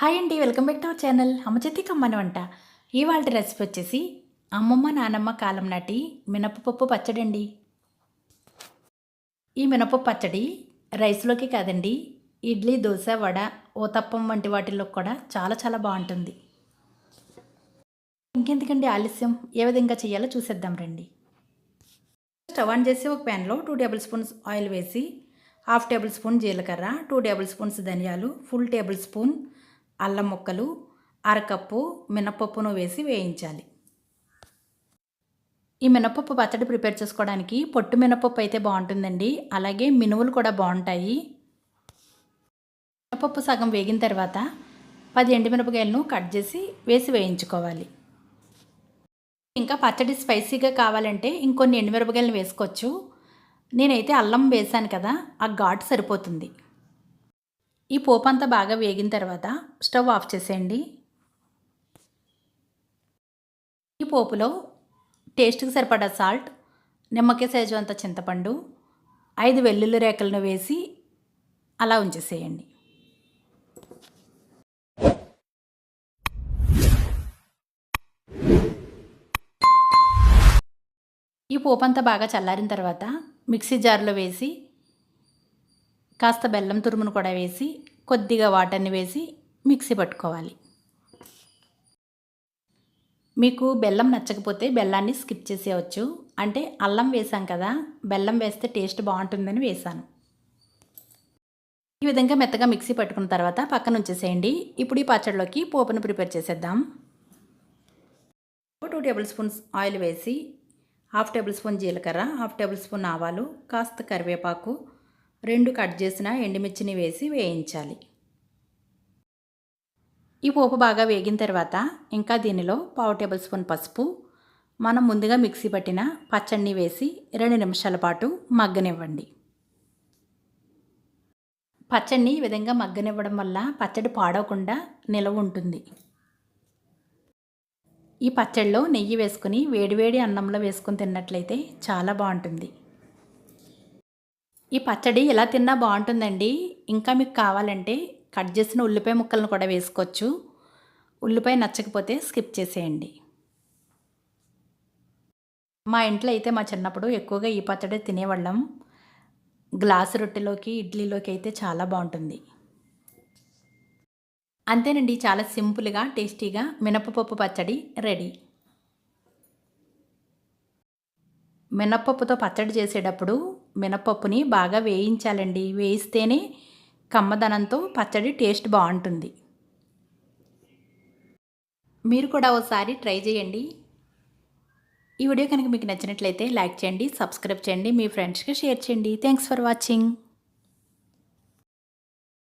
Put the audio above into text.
Hi అండి, welcome back to our channel అమ్మ చేతి కమ్మని వంట. ఇవాళ రెసిపీ వచ్చేసి అమ్మమ్మ నానమ్మ కాలం నాటి మినపప్పు పచ్చడి అండి. ఈ మినపప్పు పచ్చడి రైస్లోకి కాదండి, ఇడ్లీ, దోశ, వడ, ఊతప్పం వంటి వాటిల్లో కూడా చాలా చాలా బాగుంటుంది. ఇంకెందుకండి ఆలస్యం, ఏ విధంగా చేయాలో చూసేద్దాం రండి. స్టవ్ ఆన్ చేసి ఒక ప్యాన్లో 2 టేబుల్ స్పూన్స్ ఆయిల్ వేసి, 1/2 టేబుల్ స్పూన్ జీలకర్ర, 2 టేబుల్ స్పూన్స్ ధనియాలు, ఫుల్ టేబుల్ స్పూన్ అల్లం ముక్కలు, అరకప్పు మినపప్పును వేసి వేయించాలి. ఈ మినపప్పు పచ్చడి ప్రిపేర్ చేసుకోవడానికి పొట్టు మినపప్పు అయితే బాగుంటుందండి, అలాగే మినువులు కూడా బాగుంటాయి. మినపప్పు సగం వేగిన తర్వాత 10 ఎండుమిరపకాయలను కట్ చేసి వేసి వేయించుకోవాలి. ఇంకా పచ్చడి స్పైసీగా కావాలంటే ఇంకొన్ని ఎండుమిరపకాయలను వేసుకోవచ్చు. నేనైతే అల్లం వేసాను కదా, ఆ ఘాటు సరిపోతుంది. ఈ పోపు అంతా బాగా వేగిన తర్వాత స్టవ్ ఆఫ్ చేసేయండి. ఈ పోపులో టేస్ట్కి సరిపడా సాల్ట్, నిమ్మకాయ సైజు అంత చింతపండు, 5 వెల్లుల్లి రేకలను వేసి అలా ఉంచేసేయండి. ఈ పోపు అంతా బాగా చల్లారిన తర్వాత మిక్సీ జార్లో వేసి కాస్త బెల్లం తురుమును కూడా వేసి కొద్దిగా వాటర్ని వేసి మిక్సీ పట్టుకోవాలి. మీకు బెల్లం నచ్చకపోతే బెల్లాన్ని స్కిప్ చేసేయవచ్చు. అంటే అల్లం వేసాం కదా, బెల్లం వేస్తే టేస్ట్ బాగుంటుందని వేసాను. ఈ విధంగా మెత్తగా మిక్సీ పట్టుకున్న తర్వాత పక్కన ఉంచేసేయండి. ఇప్పుడు ఈ పచ్చడిలోకి పోపును ప్రిపేర్ చేసేద్దాం. 2 టేబుల్ స్పూన్స్ ఆయిల్ వేసి, 1/2 టేబుల్ స్పూన్ జీలకర్ర, 1/2 టేబుల్ స్పూన్ ఆవాలు, కాస్త కరివేపాకు, 2 కట్ చేసిన ఎండుమిర్చిని వేసి వేయించాలి. ఈ పోపు బాగా వేగిన తర్వాత ఇంకా దీనిలో 1/2 టేబుల్ స్పూన్ పసుపు, మనం ముందుగా మిక్సీ పట్టిన పచ్చడిని వేసి 2 నిమిషాల పాటు మగ్గనివ్వండి. పచ్చడిని ఈ విధంగా మగ్గనివ్వడం వల్ల పచ్చడి పాడవకుండా నిలవ ఉంటుంది. ఈ పచ్చడిలో నెయ్యి వేసుకుని వేడివేడి అన్నంలో వేసుకుని తిన్నట్లయితే చాలా బాగుంటుంది. ఈ పచ్చడి ఎలా తిన్నా బాగుంటుందండి. ఇంకా మీకు కావాలంటే కట్ చేసిన ఉల్లిపాయ ముక్కలను కూడా వేసుకోవచ్చు. ఉల్లిపాయ నచ్చకపోతే స్కిప్ చేసేయండి. మా ఇంట్లో అయితే మా చిన్నప్పుడు ఎక్కువగా ఈ పచ్చడి తినేవాళ్ళం. గ్లాసు రొట్టెలోకి, ఇడ్లీలోకి అయితే చాలా బాగుంటుంది. అంతేనండి, చాలా సింపుల్గా టేస్టీగా మినపప్పు పచ్చడి రెడీ. మినపప్పుతో పచ్చడి చేసేటప్పుడు మినపప్పుని బాగా వేయించాలండి. వేయిస్తేనే కమ్మదనంతో పచ్చడి టేస్ట్ బాగుంటుంది. మీరు కూడా ఒకసారి ట్రై చేయండి. ఈ వీడియో కనుక మీకు నచ్చినట్లయితే లైక్ చేయండి, సబ్స్క్రైబ్ చేయండి, మీ ఫ్రెండ్స్కి షేర్ చేయండి. Thanks for watching.